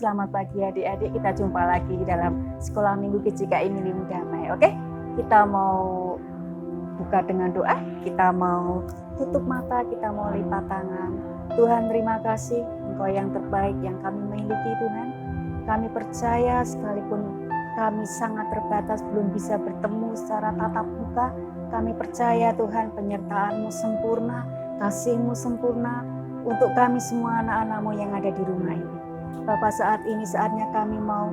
selamat pagi adik-adik. Kita jumpa lagi dalam Sekolah Minggu GJKI Milim Damai. Oke, kita mau buka dengan doa, kita mau tutup mata, kita mau lipat tangan. Tuhan, terima kasih, Engkau yang terbaik yang kami miliki Tuhan. Kami percaya sekalipun kami sangat terbatas, belum bisa bertemu secara tatap muka, kami percaya Tuhan penyertaan-Mu sempurna, kasih-Mu sempurna untuk kami semua anak-anak-Mu yang ada di rumah ini. Bapa, saat ini saatnya kami mau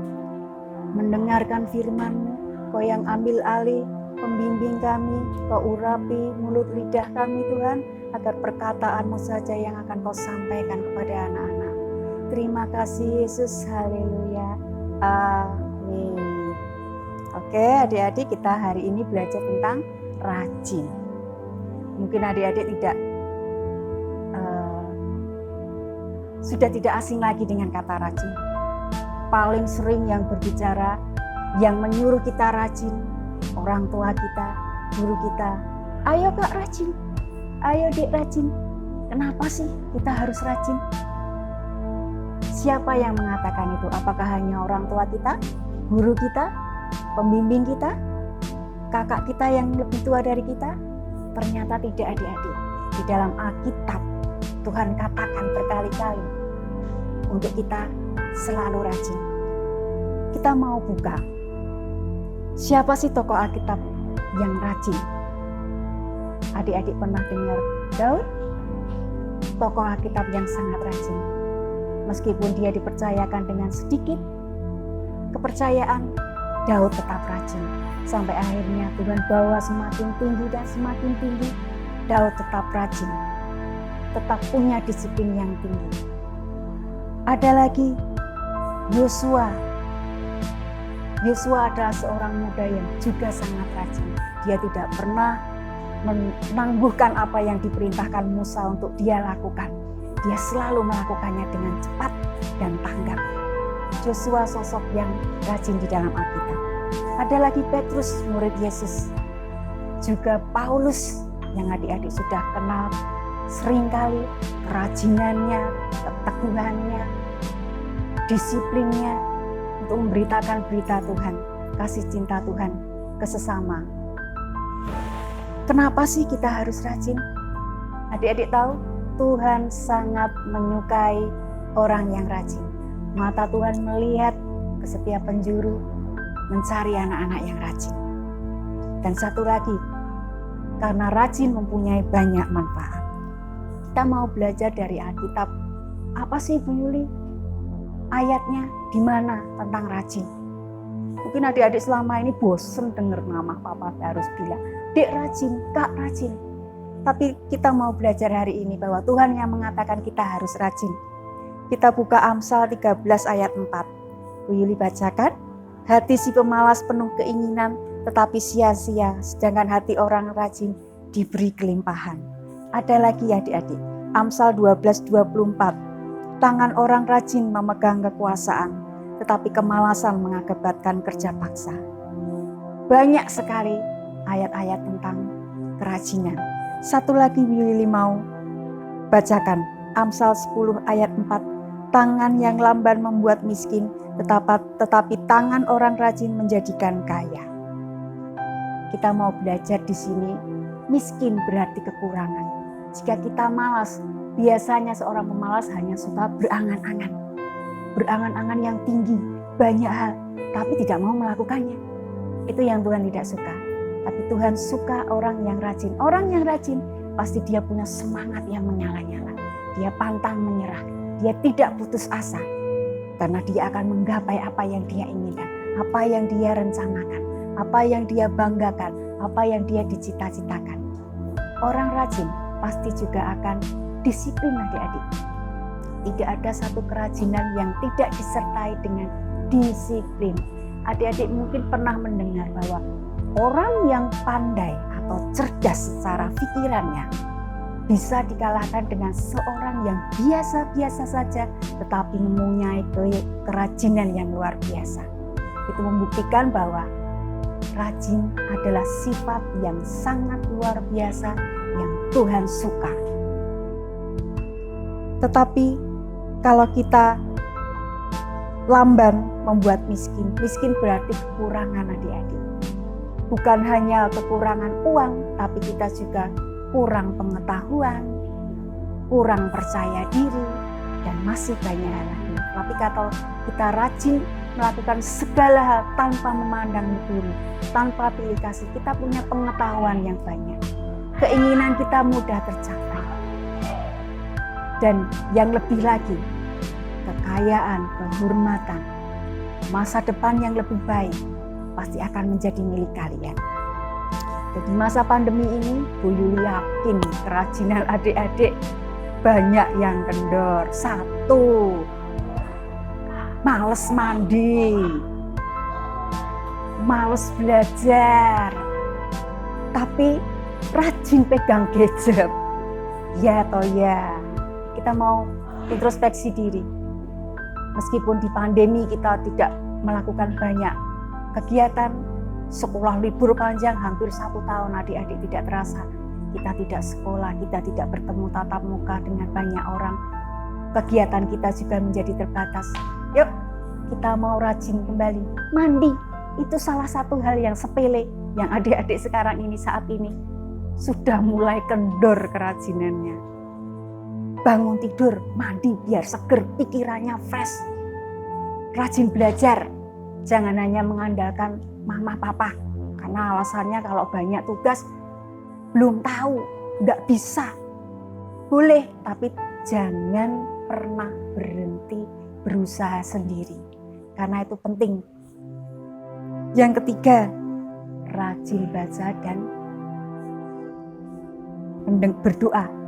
mendengarkan firman-Mu. Kau yang ambil alih, pembimbing kami, Kau urapi mulut lidah kami Tuhan, agar perkataan-Mu saja yang akan Kau sampaikan kepada anak-anak. Terima kasih Yesus, haleluya, amin. Oke adik-adik, kita hari ini belajar tentang rajin. Mungkin adik-adik sudah tidak asing lagi dengan kata rajin. Paling sering yang berbicara, yang menyuruh kita rajin, orang tua kita, guru kita. Ayo Kak rajin, ayo Dek rajin. Kenapa sih kita harus rajin? Siapa yang mengatakan itu? Apakah hanya orang tua kita, guru kita, pembimbing kita, kakak kita yang lebih tua dari kita? Ternyata tidak adik-adik. Di dalam Alkitab, Tuhan katakan berkali-kali untuk kita selalu rajin. Kita mau buka. Siapa sih tokoh Alkitab yang rajin? Adik-adik pernah dengar Daud? Tokoh Alkitab yang sangat rajin. Meskipun dia dipercayakan dengan sedikit kepercayaan, Daud tetap rajin. Sampai akhirnya Tuhan bawa semakin tinggi dan semakin tinggi. Daud tetap rajin, tetap punya disiplin yang tinggi. Ada lagi Yosua. Yosua adalah seorang muda yang juga sangat rajin. Dia tidak pernah menangguhkan apa yang diperintahkan Musa untuk dia lakukan. Dia selalu melakukannya dengan cepat dan tanggap. Yosua sosok yang rajin di dalam Alkitab. Ada lagi Petrus, murid Yesus. Juga Paulus yang adik-adik sudah kenal seringkali kerajinannya, keteguhannya, disiplinnya untuk memberitakan berita Tuhan, kasih cinta Tuhan ke sesama. Kenapa sih kita harus rajin? Adik-adik tahu, Tuhan sangat menyukai orang yang rajin. Mata Tuhan melihat ke setiap penjuru, mencari anak-anak yang rajin. Dan satu lagi, karena rajin mempunyai banyak manfaat. Kita mau belajar dari Alkitab. Apa sih Bu Yuli? Ayatnya di mana tentang rajin? Mungkin adik-adik selama ini bosen dengar mama papa harus bilang, Dek rajin, Kak rajin. Tapi kita mau belajar hari ini bahwa Tuhan yang mengatakan kita harus rajin. Kita buka Amsal 13 ayat 4. Bu Yuli bacakan. Hati si pemalas penuh keinginan, tetapi sia-sia, sedangkan hati orang rajin diberi kelimpahan. Ada lagi adik-adik, Amsal 12:24. Tangan orang rajin memegang kekuasaan, tetapi kemalasan mengakibatkan kerja paksa. Banyak sekali ayat-ayat tentang kerajinan. Satu lagi Willy mau bacakan, Amsal 10 ayat 4. Tangan yang lamban membuat miskin, tetapi tangan orang rajin menjadikan kaya. Kita mau belajar di sini, miskin berarti kekurangan. Jika kita malas, biasanya seorang pemalas hanya suka berangan-angan. Berangan-angan yang tinggi, banyak hal, tapi tidak mau melakukannya. Itu yang Tuhan tidak suka. Tapi Tuhan suka orang yang rajin. Orang yang rajin, pasti dia punya semangat yang menyala-nyala. Dia pantang menyerah. Dia tidak putus asa. Karena dia akan menggapai apa yang dia inginkan. Apa yang dia rencanakan. Apa yang dia banggakan. Apa yang dia dicita-citakan. Orang rajin pasti juga akan disiplin adik-adik. Tidak ada satu kerajinan yang tidak disertai dengan disiplin. Adik-adik mungkin pernah mendengar bahwa orang yang pandai atau cerdas secara pikirannya bisa dikalahkan dengan seorang yang biasa-biasa saja tetapi mempunyai kerajinan yang luar biasa. Itu membuktikan bahwa rajin adalah sifat yang sangat luar biasa yang Tuhan suka. Tetapi kalau kita lamban membuat miskin. Miskin berarti kekurangan adik-adik. Bukan hanya kekurangan uang, tapi kita juga kurang pengetahuan, kurang percaya diri, dan masih banyak hal lagi. Tapi kalau kita rajin melakukan segala hal tanpa memandang bulu, tanpa pilih kasih, kita punya pengetahuan yang banyak. Keinginan kita mudah tercapai. Dan yang lebih lagi, kekayaan, kehormatan, masa depan yang lebih baik pasti akan menjadi milik kalian. Jadi masa pandemi ini, Bu Yuli yakin kerajinan adik-adik banyak yang kendor. Satu, males mandi, males belajar, tapi rajin pegang gadget. Ya toh ya, kita mau introspeksi diri. Meskipun di pandemi kita tidak melakukan banyak kegiatan, sekolah libur panjang hampir 1 tahun adik-adik tidak terasa. Kita tidak sekolah, kita tidak bertemu tatap muka dengan banyak orang. Kegiatan kita juga menjadi terbatas. Yuk, kita mau rajin kembali. Mandi, itu salah satu hal yang sepele yang adik-adik sekarang ini saat ini sudah mulai kendor kerajinannya. Bangun tidur, mandi biar seger, pikirannya fresh. Rajin belajar, jangan hanya mengandalkan mama papa. Karena alasannya kalau banyak tugas, belum tahu, nggak bisa. Boleh, tapi jangan pernah berhenti berusaha sendiri. Karena itu penting. Yang ketiga, rajin baca dan berdoa.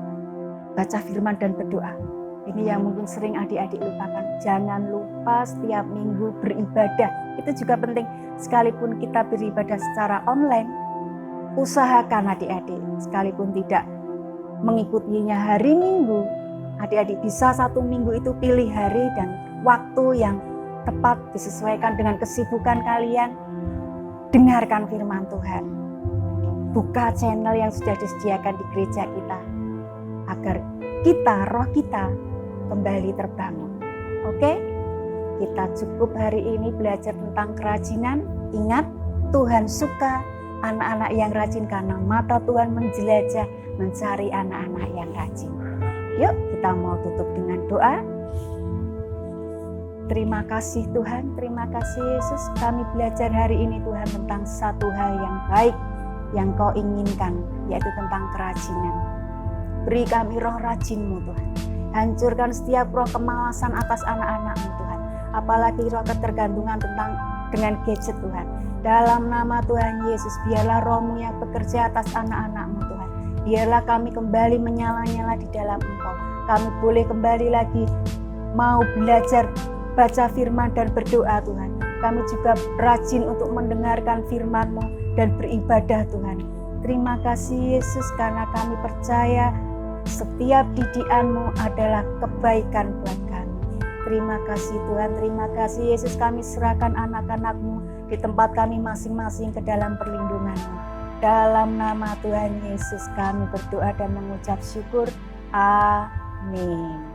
Baca firman dan berdoa. Ini yang mungkin sering adik-adik lupakan. Jangan lupa setiap minggu beribadah. Itu juga penting. Sekalipun kita beribadah secara online, usahakan adik-adik. Sekalipun tidak mengikutinya hari Minggu, adik-adik bisa 1 minggu itu pilih hari dan waktu yang tepat disesuaikan dengan kesibukan kalian. Dengarkan firman Tuhan. Buka channel yang sudah disediakan di gereja kita. Agar roh kita kembali terbangun. Oke? Kita cukup hari ini belajar tentang kerajinan. Ingat, Tuhan suka anak-anak yang rajin karena mata Tuhan menjelajah mencari anak-anak yang rajin. Yuk, kita mau tutup dengan doa. Terima kasih Tuhan, terima kasih Yesus. Kami belajar hari ini Tuhan tentang satu hal yang baik yang Kau inginkan, yaitu tentang kerajinan. Beri kami roh rajin-Mu Tuhan. Hancurkan setiap roh kemalasan atas anak-anak-Mu Tuhan. Apalagi roh ketergantungan dengan gadget Tuhan. Dalam nama Tuhan Yesus, biarlah roh-Mu yang bekerja atas anak-anak-Mu Tuhan. Biarlah kami kembali menyala-nyala di dalam Engkau. Kami boleh kembali lagi mau belajar baca firman dan berdoa Tuhan. Kami juga rajin untuk mendengarkan firman-Mu dan beribadah Tuhan. Terima kasih Yesus karena kami percaya setiap didikan-Mu adalah kebaikan buat kami. Terima kasih Tuhan, terima kasih Yesus, kami serahkan anak-anak-Mu di tempat kami masing-masing ke dalam perlindungan-Mu. Dalam nama Tuhan Yesus kami berdoa dan mengucap syukur. Amin.